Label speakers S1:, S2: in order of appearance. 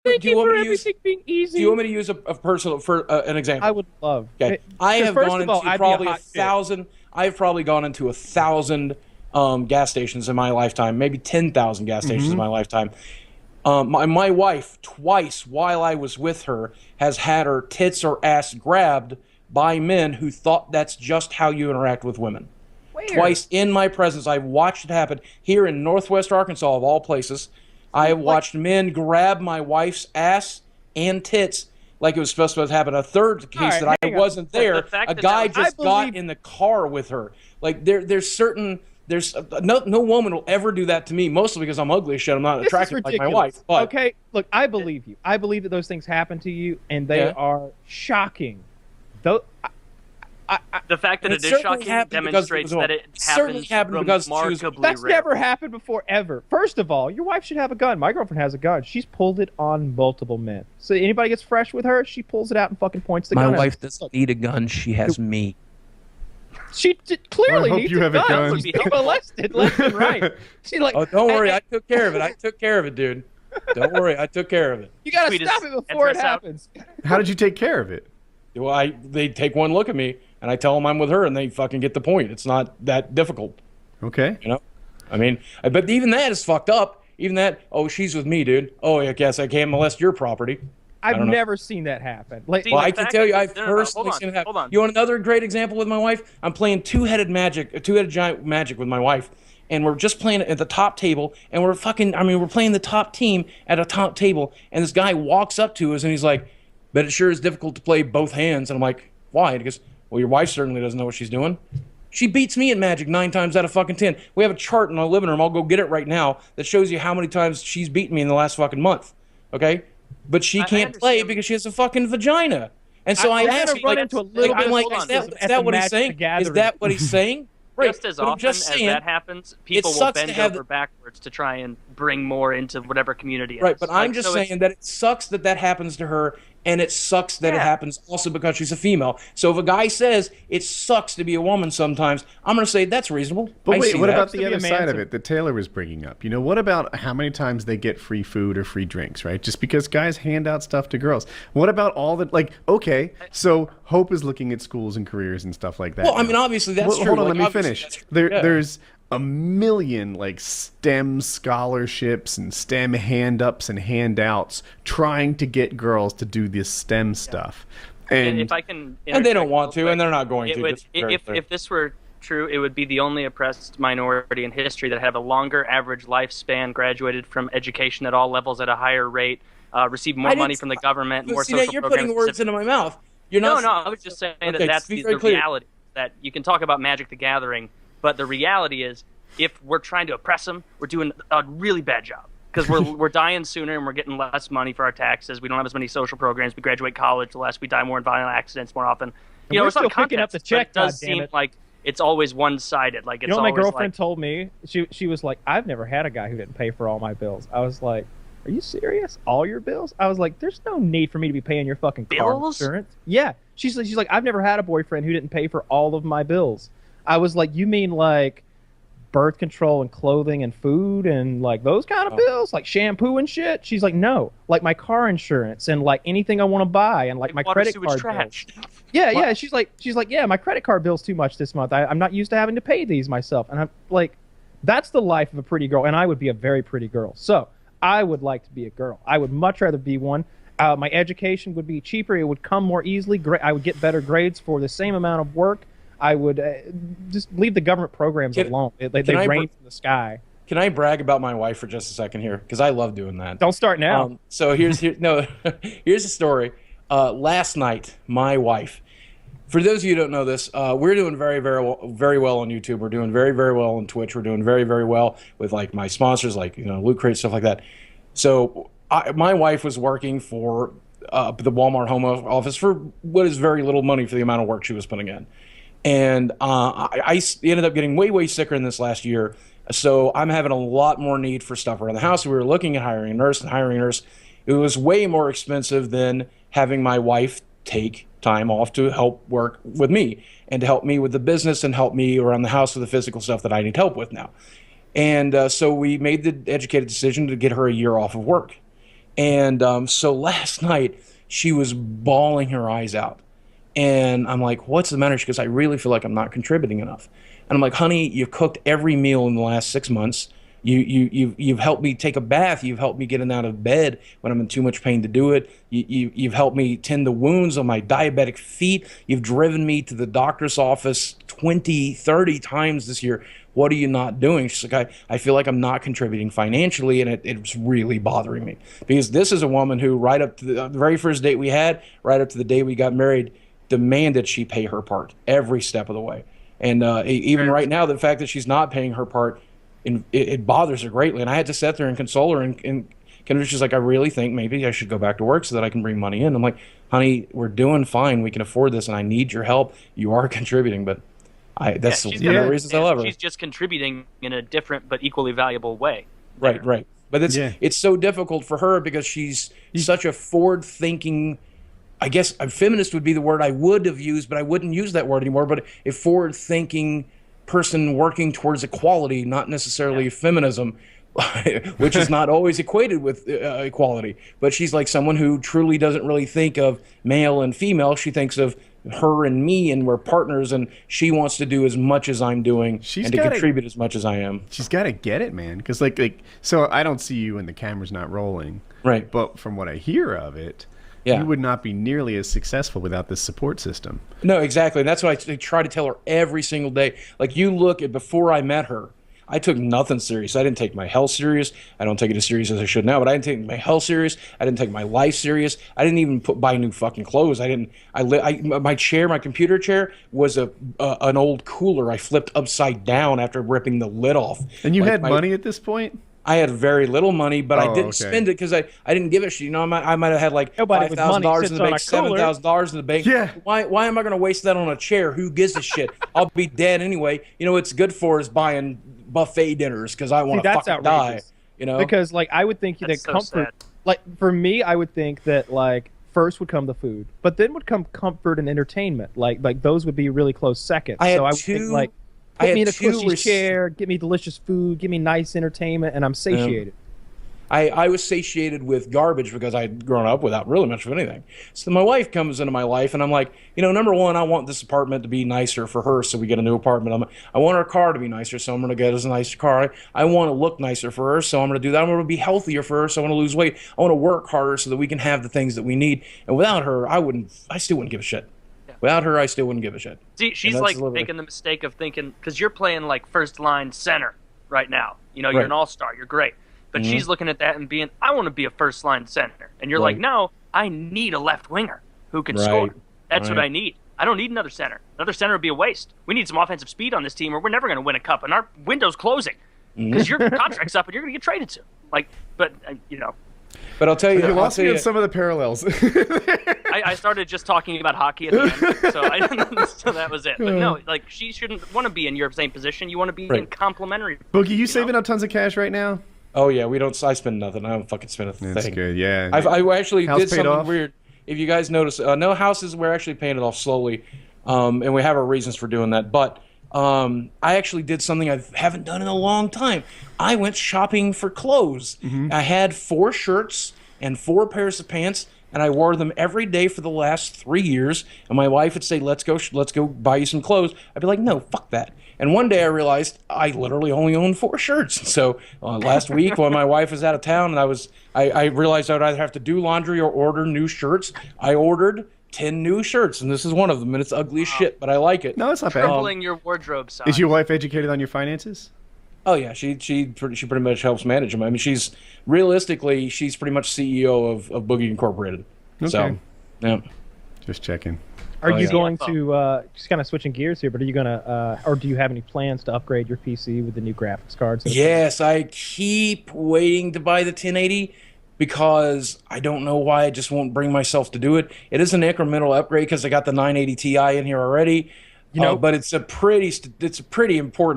S1: Thank you for everything being easy.
S2: Do you want me to use a personal an example?
S1: I would love.
S2: Okay, I have gone into probably 1,000. I've probably gone into 1,000 gas stations in my lifetime, maybe 10,000 gas stations in my lifetime. My wife, twice while I was with her, has had her tits or ass grabbed by men who thought that's just how you interact with women.
S1: Where?
S2: Twice in my presence. I've watched it happen here in Northwest Arkansas, of all places. I have watched men grab my wife's ass and tits like it was supposed to happen. A third case that I wasn't there, a guy just got in the car with her. Like, there's no woman will ever do that to me, mostly because I'm ugly as shit. I'm not attractive like my wife. But,
S1: okay, look, I believe you. I believe that those things happen to you, and they are shocking. Though,
S3: the fact that it is shocking demonstrates that it happens remarkably
S1: That's never happened before, ever. First of all, your wife should have a gun. My girlfriend has a gun. She's pulled it on multiple men. So anybody gets fresh with her, she pulls it out and fucking points the gun.
S2: My wife doesn't need a gun. She has me.
S1: She clearly needs a gun.
S3: She's
S1: molested left and right. She's like,
S2: oh, don't worry, I took care of it. I took care of it, dude. Don't worry, I took care of it.
S1: You gotta stop it before it happens.
S4: How did you take care of it?
S2: Well, they take one look at me, and I tell them I'm with her, and they fucking get the point. It's not that difficult.
S4: Okay.
S2: You know? I mean, but even that is fucked up. Even that, oh, she's with me, dude. Oh, I guess I can't molest your property.
S1: I've never seen that happen. Like,
S2: well, I can tell you, I've personally seen it happen. You want another great example with my wife? I'm playing two-headed giant magic with my wife, and we're just playing at the top table, and we're playing the top team at a top table, and this guy walks up to us, and he's like, but it sure is difficult to play both hands. And I'm like, why? And he goes, well, your wife certainly doesn't know what she's doing. She beats me at Magic 9 times out of fucking 10. We have a chart in our living room, I'll go get it right now, that shows you how many times she's beaten me in the last fucking month. Okay? But she can't play because she has a fucking vagina. And so I asked him, like, I'm like, is that what he's saying? Is that what he's saying? Right.
S3: Just as often as that happens, people will bend over backwards to try and bring more into whatever community.
S2: Right, but I'm just saying that it sucks that happens to her, and it sucks that it happens also because she's a female. So if a guy says it sucks to be a woman sometimes, I'm going to say that's reasonable.
S4: But wait, what about the other side of it that Taylor was bringing up? You know, what about how many times they get free food or free drinks, right? Just because guys hand out stuff to girls. What about all the, like, okay, so Hope is looking at schools and careers and stuff like that.
S2: Well, I mean, obviously that's true.
S4: Hold on, let me finish. There's a million like STEM scholarships and STEM hand-ups and handouts trying to get girls to do this STEM stuff. And
S3: if I can,
S2: and they don't want to, and they're not going to.
S3: If this were true, it would be the only oppressed minority in history that have a longer average lifespan, graduated from education at all levels at a higher rate, received more money from the government, more social programs.
S2: You're putting words into my mouth. You're not.
S3: No, I was just saying that's the reality. That you can talk about Magic the Gathering, but the reality is, if we're trying to oppress them, we're doing a really bad job because we're dying sooner and we're getting less money for our taxes. We don't have as many social programs. We graduate college less. We die more in violent accidents more often.
S1: You know, we're still picking up the check.
S3: It does seem like it's always one-sided. Like it's
S1: my girlfriend told me. She was like, I've never had a guy who didn't pay for all my bills. I was like, are you serious? All your bills? I was like, there's no need for me to be paying your fucking car insurance. Yeah. She's like, I've never had a boyfriend who didn't pay for all of my bills. I was like, you mean like birth control and clothing and food and like those kind of bills, like shampoo and shit? She's like, no, like my car insurance and like anything I want to buy and like my credit card bills. Yeah. She's like, yeah, my credit card bill's too much this month. I'm not used to having to pay these myself. And I'm like, that's the life of a pretty girl. And I would be a very pretty girl. So I would like to be a girl. I would much rather be one. My education would be cheaper. It would come more easily. I would get better grades for the same amount of work. I would just leave the government programs alone. They rain from the sky.
S2: Can I brag about my wife for just a second here? Because I love doing that.
S1: Don't start now.
S2: So here's the story. Last night, my wife. For those of you who don't know this, we're doing very, very well on YouTube. We're doing very, very well on Twitch. We're doing very, very well with like my sponsors, like Loot Crate, stuff like that. So my wife was working for the Walmart home office for what is very little money for the amount of work she was putting in. And I ended up getting way, way sicker in this last year. So I'm having a lot more need for stuff around the house. We were looking at hiring a nurse and hiring a nurse. It was way more expensive than having my wife take time off to help work with me and to help me with the business and help me around the house with the physical stuff that I need help with now. And so we made the educated decision to get her a year off of work. And so last night, she was bawling her eyes out. And I'm like, what's the matter? She goes, I really feel like I'm not contributing enough. And I'm like, honey, you've cooked every meal in the last 6 months. You've helped me take a bath. You've helped me get in and out of bed when I'm in too much pain to do it. You've helped me tend the wounds on my diabetic feet. You've driven me to the doctor's office 20, 30 times this year. What are you not doing? She's like, I feel like I'm not contributing financially, and it's really bothering me. Because this is a woman who, right up to the very first date we had, right up to the day we got married, demanded she pay her part every step of the way. And even right now, the fact that she's not paying her part, it bothers her greatly. And I had to sit there and console her and she's like, I really think maybe I should go back to work so that I can bring money in. I'm like, honey, we're doing fine. We can afford this, and I need your help. You are contributing, but that's one of the reasons I love her.
S3: She's just contributing in a different but equally valuable way.
S2: Right. But it's so difficult for her because she's such a forward-thinking, I guess a feminist would be the word I would have used, but I wouldn't use that word anymore, but a forward-thinking person working towards equality, not necessarily feminism, which is not always equated with equality. But she's like someone who truly doesn't really think of male and female. She thinks of her and me, and we're partners, and she wants to do as much as I'm doing and to contribute as much as I am.
S4: She's got to get it, man. Because so I don't see you when the camera's not rolling.
S2: Right.
S4: But from what I hear of it, you would not be nearly as successful without this support system.
S2: No, exactly. And that's what I try to tell her every single day. Like, you look at before I met her, I took nothing serious. I didn't take my health serious. I don't take it as serious as I should now, but I didn't take my health serious. I didn't take my life serious. I didn't even buy new fucking clothes. My chair, my computer chair, was an old cooler I flipped upside down after ripping the lid off.
S4: And you had money at this point?
S2: I had very little money, but I didn't spend it because I didn't give a shit. You know, I might have had like $5,000 in the bank, $7,000 in the bank.
S4: Yeah.
S2: Why am I going to waste that on a chair? Who gives a shit? I'll be dead anyway. You know, it's good for is buying buffet dinners because I want to fucking die. You know,
S1: because like I would think that comfort, like for me, I would think that like first would come the food, but then would come comfort and entertainment. Like those would be really close seconds. So I would think like, put me in a cushy chair, give me delicious food, give me nice entertainment, and I'm satiated.
S2: I was satiated with garbage because I'd grown up without really much of anything. So my wife comes into my life, and I'm like, you know, number one, I want this apartment to be nicer for her, so we get a new apartment. I want our car to be nicer, so I'm going to get us a nicer car. I want to look nicer for her, so I'm going to do that. I'm going to be healthier for her, so I want to lose weight. I want to work harder so that we can have the things that we need. And without her, I still wouldn't give a shit. Without her, I still wouldn't give a shit.
S3: See, she's like making the mistake of thinking, because you're playing like first line center right now. You know, you're an all-star. You're great. But she's looking at that and being, I want to be a first line center. And you're like, no, I need a left winger who can score. That's what I need. I don't need another center. Another center would be a waste. We need some offensive speed on this team, or we're never going to win a cup. And our window's closing because your contract's up and you're going to get traded to. Like, but you know.
S2: But I'll tell you,
S4: you lost me in some of the parallels.
S3: I started just talking about hockey at the end, so that was it. But no, like she shouldn't want to be in your same position. You want to be in complementary.
S4: Boogie, you saving up tons of cash right now?
S2: Oh yeah, we don't. I spend nothing. I don't fucking spend a thing.
S4: That's good. Yeah.
S2: I actually did something
S4: off?
S2: weird. If you guys notice, no houses. We're actually paying it off slowly, and we have our reasons for doing that. But I actually did something I haven't done in a long time. I went shopping for clothes. I had 4 shirts and 4 pairs of pants, and I wore them every day for the last 3 years. And my wife would say, "Let's go buy you some clothes." I'd be like, "No, fuck that." And one day I realized I literally only own 4 shirts. So last week when my wife was out of town, and I realized I would either have to do laundry or order new shirts. I ordered 10 new shirts, and this is one of them, and it's ugly as shit, but I like it.
S4: No, it's not bad.
S3: Tripling your wardrobe size.
S4: Is your wife educated on your finances?
S2: Oh yeah, she pretty much helps manage them. I mean, she's pretty much CEO of Boogie Incorporated.
S4: Okay.
S2: So, yeah.
S4: Just checking.
S1: Are you going to, just kind of switching gears here, but are you going to, or do you have any plans to upgrade your PC with the new graphics cards?
S2: Yes, I keep waiting to buy the 1080 because I don't know why I just won't bring myself to do it. It is an incremental upgrade because I got the 980 Ti in here already, you know, but it's a pretty important